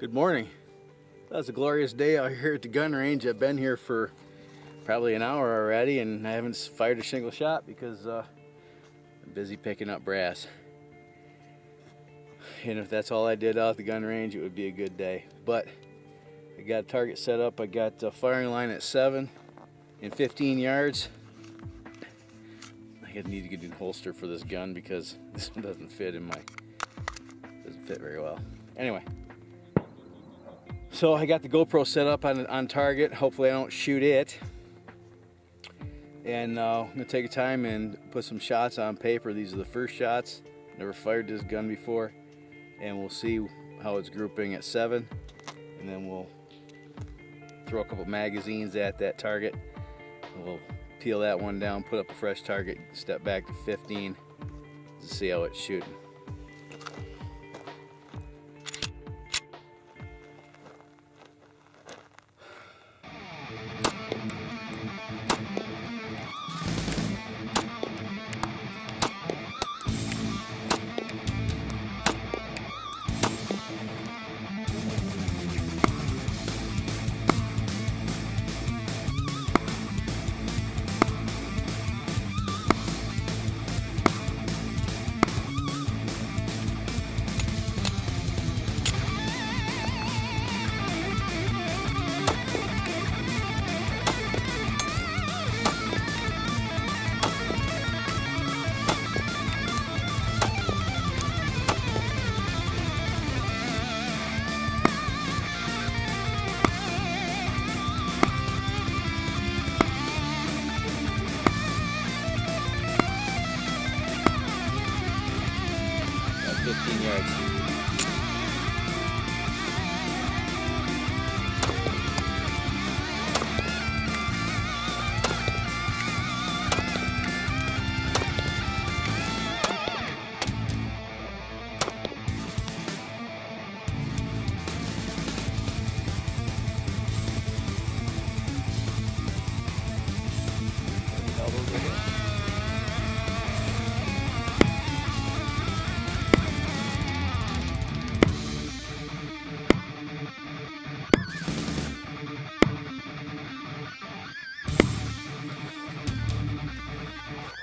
Good morning. That's a glorious day out here at the gun range. I've been here for probably an hour already and I haven't fired a single shot because I'm busy picking up brass. And if that's all I did out at the gun range, it would be a good day. But I got a target set up. I got a firing line at 7 and 15 yards. I need to get a new holster for this gun because this one doesn't fit very well. Anyway, so I got the GoPro set up on target. Hopefully I don't shoot it. And I'm gonna take a time and put some shots on paper. These are the first shots. Never fired this gun before. And we'll see how it's grouping at 7. And then we'll throw a couple magazines at that target. We'll peel that one down, put up a fresh target, step back to 15 to see how it's shooting. About 15 yards.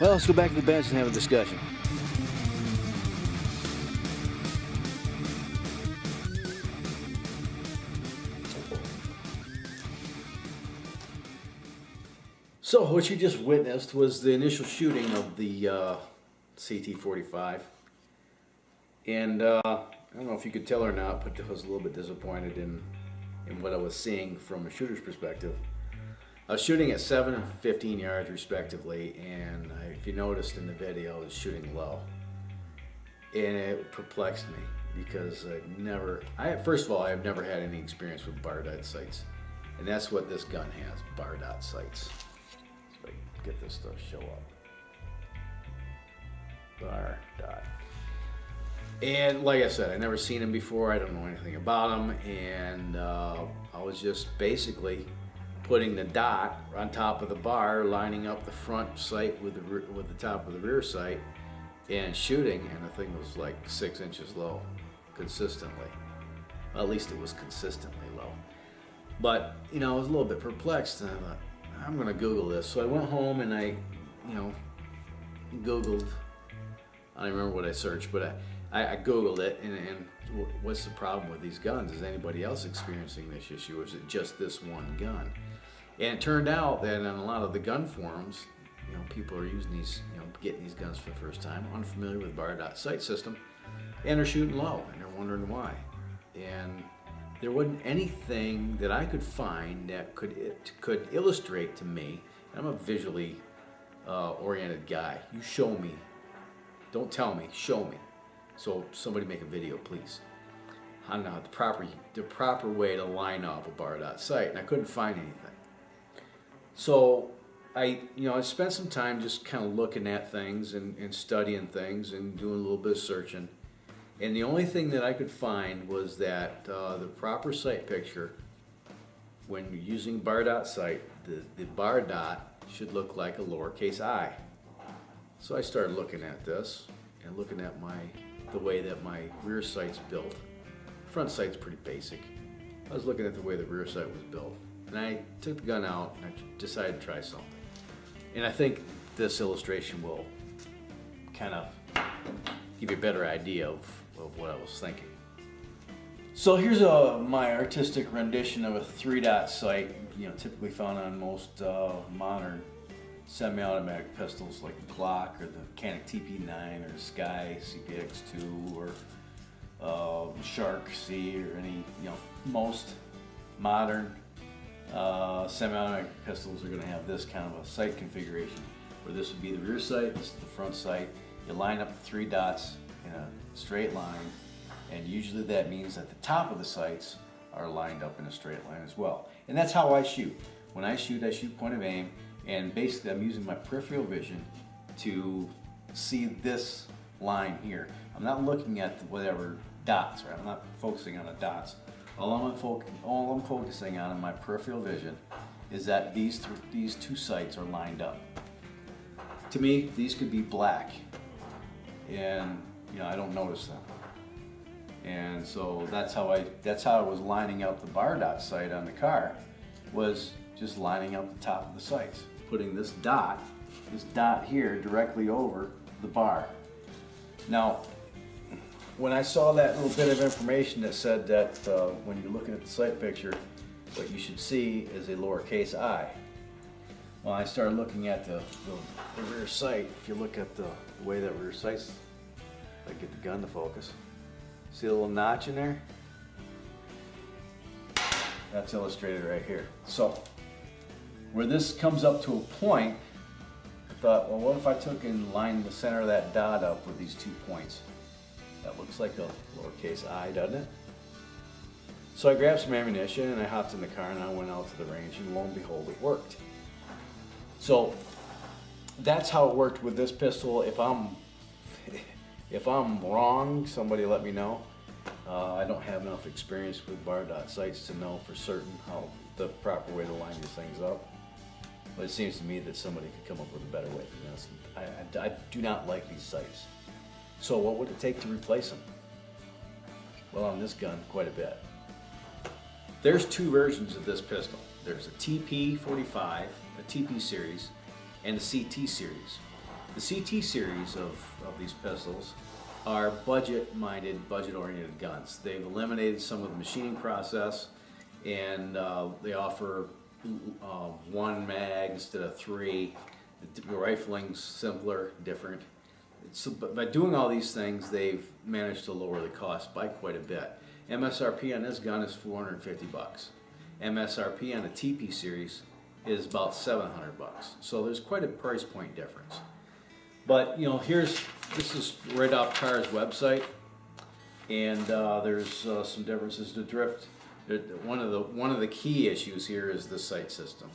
Well, let's go back to the bench and have a discussion. So what you just witnessed was the initial shooting of the CT-45. And I don't know if you could tell or not, but I was a little bit disappointed in what I was seeing from a shooter's perspective. I was shooting at 7 and 15 yards respectively, and if you noticed in the video, I was shooting low. And it perplexed me because first of all, I've never had any experience with bar dot sights. And that's what this gun has, bar dot sights. So I can get this stuff show up. Bar dot. And like I said, I've never seen them before. I don't know anything about them. And I was just basically putting the dot on top of the bar, lining up the front sight with the top of the rear sight, and shooting, and the thing was like 6 inches low, consistently. Well, at least it was consistently low. But you know, I was a little bit perplexed, and I thought, I'm gonna Google this. So I went home and I, Googled. I don't remember what I searched, but I Googled it, and what's the problem with these guns? Is anybody else experiencing this issue, or is it just this one gun? And it turned out that in a lot of the gun forums, people are using these, getting these guns for the first time, unfamiliar with bar dot sight system, and they're shooting low, and they're wondering why. And there wasn't anything that I could find that could illustrate to me. And I'm a visually oriented guy. You show me, don't tell me, show me. So somebody make a video, please. I don't know the proper way to line up a bar dot sight, and I couldn't find anything. So I spent some time just kind of looking at things and studying things and doing a little bit of searching. And the only thing that I could find was that the proper sight picture, when you're using bar dot sight, the bar dot should look like a lowercase I. So I started looking at this and looking at the way that my rear sight's built front sight's pretty basic. I was looking at the way the rear sight was built, and I took the gun out and I decided to try something. And I think this illustration will kind of give you a better idea of what I was thinking. So here's my artistic rendition of a 3-dot sight, typically found on most modern semi-automatic pistols like the Glock or the Kahr TP9 or the Sky CPX2 or Shark C or any, most modern semi-automatic pistols are going to have this kind of a sight configuration, where this would be the rear sight, this is the front sight. You line up the 3 dots in a straight line, and usually that means that the top of the sights are lined up in a straight line as well. And that's how I shoot. When I shoot point of aim, and basically I'm using my peripheral vision to see this line here. I'm not looking at whatever dots, right? I'm not focusing on the dots. All I'm focusing on in my peripheral vision is that these 2 sights are lined up. To me, these could be black, and I don't notice them. And so that's how I was lining up the bar dot sight on the car, was just lining up the top of the sights, putting this dot here directly over the bar. Now, when I saw that little bit of information that said that when you're looking at the sight picture, what you should see is a lowercase I. Well, I started looking at the rear sight. If you look at the way that rear sight's, if I get the gun to focus, see the little notch in there? That's illustrated right here. So, where this comes up to a point, I thought, well, what if I took and lined the center of that dot up with these 2 points? That looks like a lowercase I, doesn't it? So I grabbed some ammunition and I hopped in the car and I went out to the range, and lo and behold, it worked. So that's how it worked with this pistol. If I'm wrong, somebody let me know. I don't have enough experience with bar dot sights to know for certain how the proper way to line these things up. But it seems to me that somebody could come up with a better way. I do not like these sights. So what would it take to replace them? Well, on this gun, quite a bit. There's 2 versions of this pistol. There's a TP45, a TP series, and a CT series. The CT series of these pistols are budget-minded, budget-oriented guns. They've eliminated some of the machining process, and they offer 1 mag instead of 3. The rifling's simpler, different. So, by doing all these things, they've managed to lower the cost by quite a bit. MSRP on this gun is $450. MSRP on the TP series is about $700. So there's quite a price point difference. But this is right off Kahr's website, and there's some differences to drift. One of the key issues here is the sight system.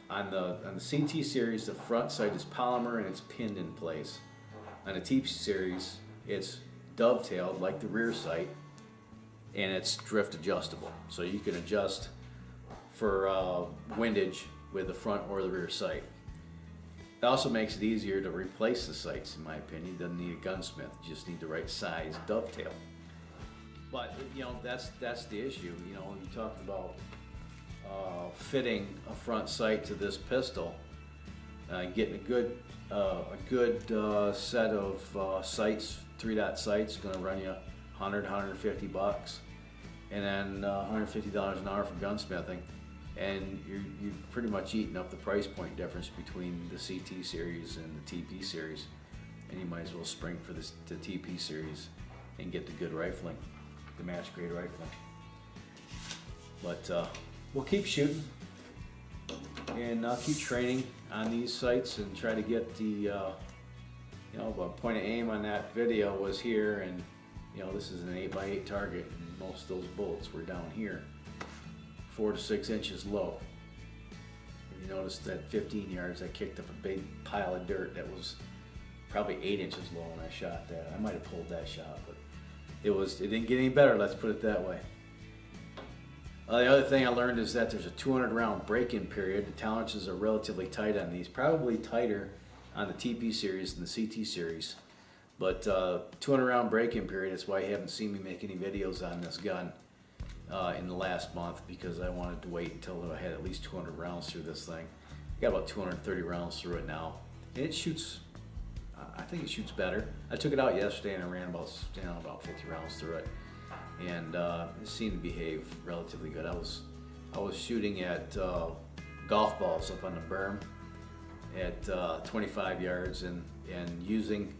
On the CT series, the front sight is polymer and it's pinned in place. On the TP series, it's dovetailed like the rear sight, and it's drift adjustable. So you can adjust for windage with the front or the rear sight. It also makes it easier to replace the sights, in my opinion. You don't need a gunsmith, you just need the right size dovetail. But that's the issue. When you're talking about fitting a front sight to this pistol, getting a good set of sights, 3-dot sights, going to run you $100, $150, and then $150 an hour for gunsmithing, and you're pretty much eating up the price point difference between the CT series and the TP series, and you might as well spring for the TP series and get the good rifling, the match grade rifling. But we'll keep shooting, and I'll keep training on these sights and try to get the point of aim on that video was here, and this is an 8x8 target, and most of those bullets were down here, 4 to 6 inches low. And you notice that 15 yards, I kicked up a big pile of dirt that was probably 8 inches low when I shot that. I might have pulled that shot, but it didn't get any better, let's put it that way. The other thing I learned is that there's a 200 round break-in period. The tolerances are relatively tight on these, probably tighter on the TP series than the CT series. But 200 round break-in period, that's why you haven't seen me make any videos on this gun in the last month, because I wanted to wait until I had at least 200 rounds through this thing. I got about 230 rounds through it now, and it shoots, I think it shoots better. I took it out yesterday and I ran about 50 rounds through it, and it seemed to behave relatively good. I was shooting at golf balls up on the berm at 25 yards, and using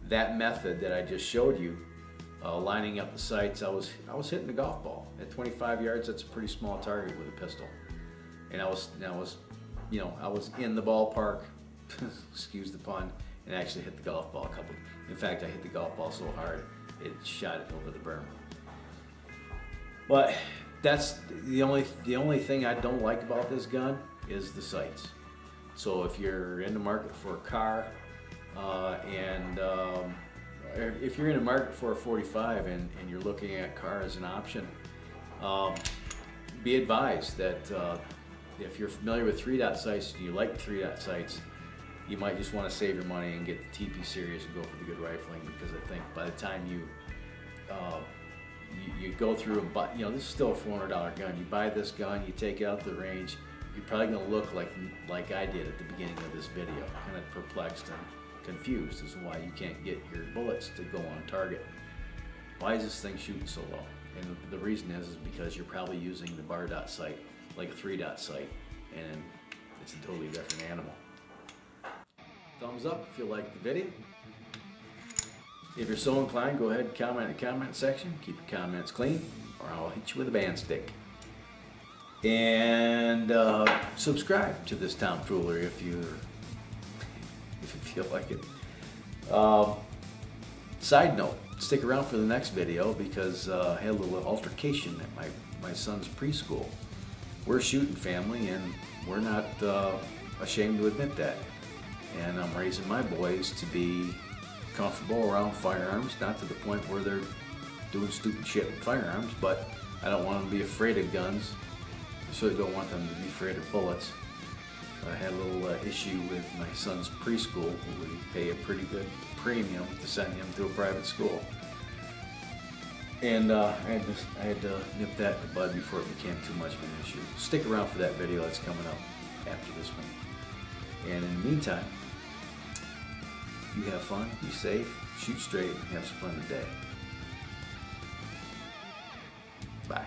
that method that I just showed you, lining up the sights, I was hitting the golf ball at 25 yards. That's a pretty small target with a pistol, and I was in the ballpark, excuse the pun, and actually hit the golf ball a couple. In fact, I hit the golf ball so hard it shot it over the berm. But that's the only thing I don't like about this gun is the sights. So if you're in the market for a Kahr, if you're in the market for a 45 and you're looking at Kahr as an option, be advised that if you're familiar with 3-dot sights and you like the 3-dot sights, you might just want to save your money and get the TP series and go for the good rifling, because I think by the time you go through and buy, this is still a $400 gun. You buy this gun, you take it out to the range, you're probably going to look like I did at the beginning of this video, kind of perplexed and confused as to why you can't get your bullets to go on target. Why is this thing shooting so low? And the reason is because you're probably using the bar dot sight like a 3-dot sight, and it's a totally different animal. Thumbs up if you like the video. If you're so inclined, go ahead and comment in the comment section. Keep your comments clean, or I'll hit you with a band stick. And subscribe to this tomfoolery if you feel like it. Side note, stick around for the next video, because I had a little altercation at my son's preschool. We're a shooting family, and we're not ashamed to admit that. And I'm raising my boys to be comfortable around firearms, not to the point where they're doing stupid shit with firearms, but I don't want them to be afraid of guns. I certainly don't want them to be afraid of bullets. I had a little issue with my son's preschool, who we pay a pretty good premium to send him to a private school. And I had to nip that in the bud before it became too much of an issue. Stick around for that video that's coming up after this one. And in the meantime, you have fun, be safe, shoot straight, and have a splendid day. Bye.